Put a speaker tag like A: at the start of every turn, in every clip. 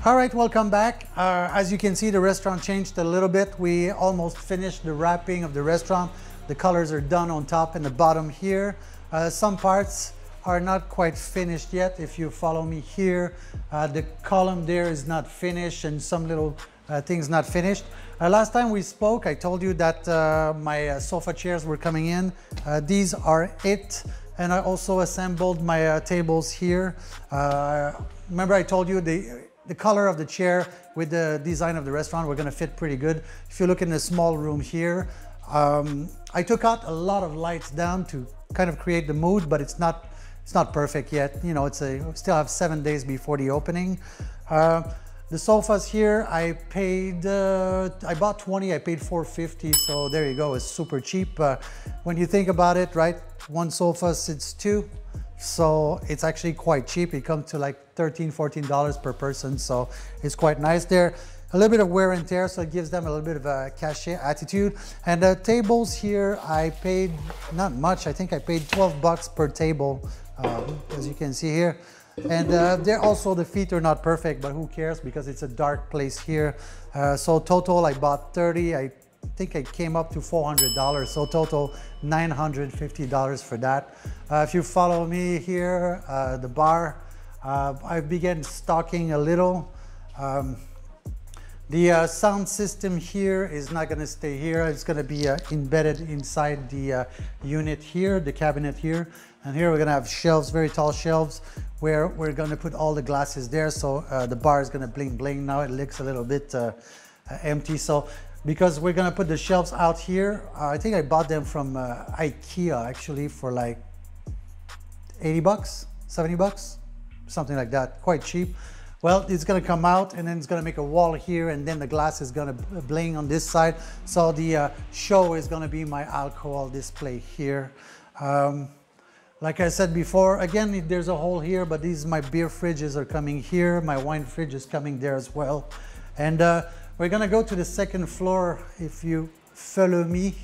A: All right, welcome back. As you can see, the restaurant changed a little bit. We almost finished the wrapping of the restaurant. The colors are done on top and the bottom here. Some parts are not quite finished yet. If you follow me here, the column there is not finished and some little things not finished. Last time we spoke, I told you that my sofa chairs were coming in. These are it. And I also assembled my tables here. Remember I told you the color of the chair with the design of the restaurant were gonna fit pretty good. If you look in the small room here, I took out a lot of lights down to kind of create the mood, but it's not perfect yet. You know, we still have 7 days before the opening. The sofas here, I bought 20, I paid $4.50, so there you go, it's super cheap. When you think about it, right, one sofa sits two, so it's actually quite cheap. It comes to like $13, $14 per person, so it's quite nice there. A little bit of wear and tear, so it gives them a little bit of a cachet attitude. And the tables here, I paid not much. I think I paid 12 bucks per table, as you can see here. And they're also, the feet are not perfect, but who cares, because it's a dark place here. So total, I bought 30. I think I came up to $400, so total $950 for that. If you follow me here, the bar, I began stocking a little. The sound system here is not going to stay here. It's going to be embedded inside the unit here, the cabinet here. And here we're going to have shelves, very tall shelves, where we're going to put all the glasses there. So the bar is going to bling bling. Now it looks a little bit empty. So because we're going to put the shelves out here, I think I bought them from IKEA actually for like 80 bucks, 70 bucks, something like that, quite cheap. Well, it's going to come out and then it's going to make a wall here, and then the glass is going to bling on this side. So the show is going to be my alcohol display here. Like I said before, again, there's a hole here, but my beer fridges are coming here. My wine fridge is coming there as well. And we're going to go to the second floor if you follow me.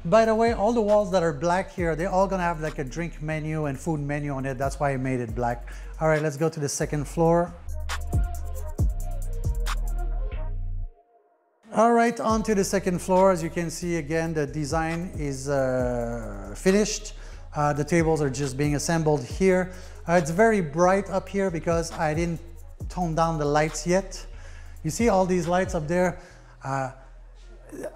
A: By the way, all the walls that are black here, they're all gonna have like a drink menu and food menu on it. That's why I made it black. All right, let's go to the second floor. All right, on to the second floor. As you can see, again, the design is finished. The tables are just being assembled here. It's very bright up here because I didn't tone down the lights yet. You see all these lights up there?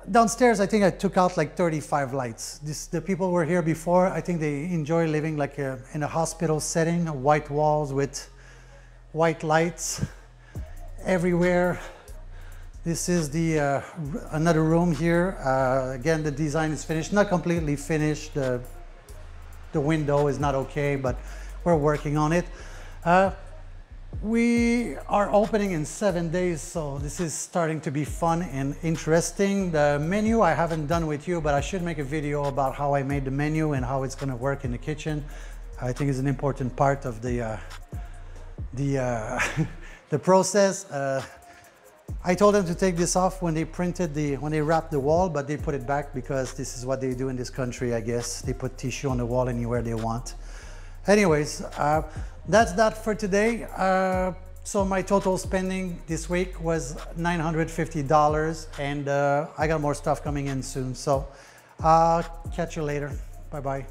A: Downstairs, I think I took out like 35 lights. The people were here before. I think they enjoy living like in a hospital setting, white walls with white lights everywhere. This is the another room here. Again, the design is finished, not completely finished. The window is not okay, but we're working on it. We are opening in 7 days, so this is starting to be fun and interesting. The menu I haven't done with you, but I should make a video about how I made the menu and how it's going to work in the kitchen. I think it's an important part of the process. I told them to take this off when they wrapped the wall, but they put it back because this is what they do in this country, I guess. They put tissue on the wall anywhere they want. Anyways, that's that for today. So my total spending this week was $950, and I got more stuff coming in soon. So catch you later. Bye-bye.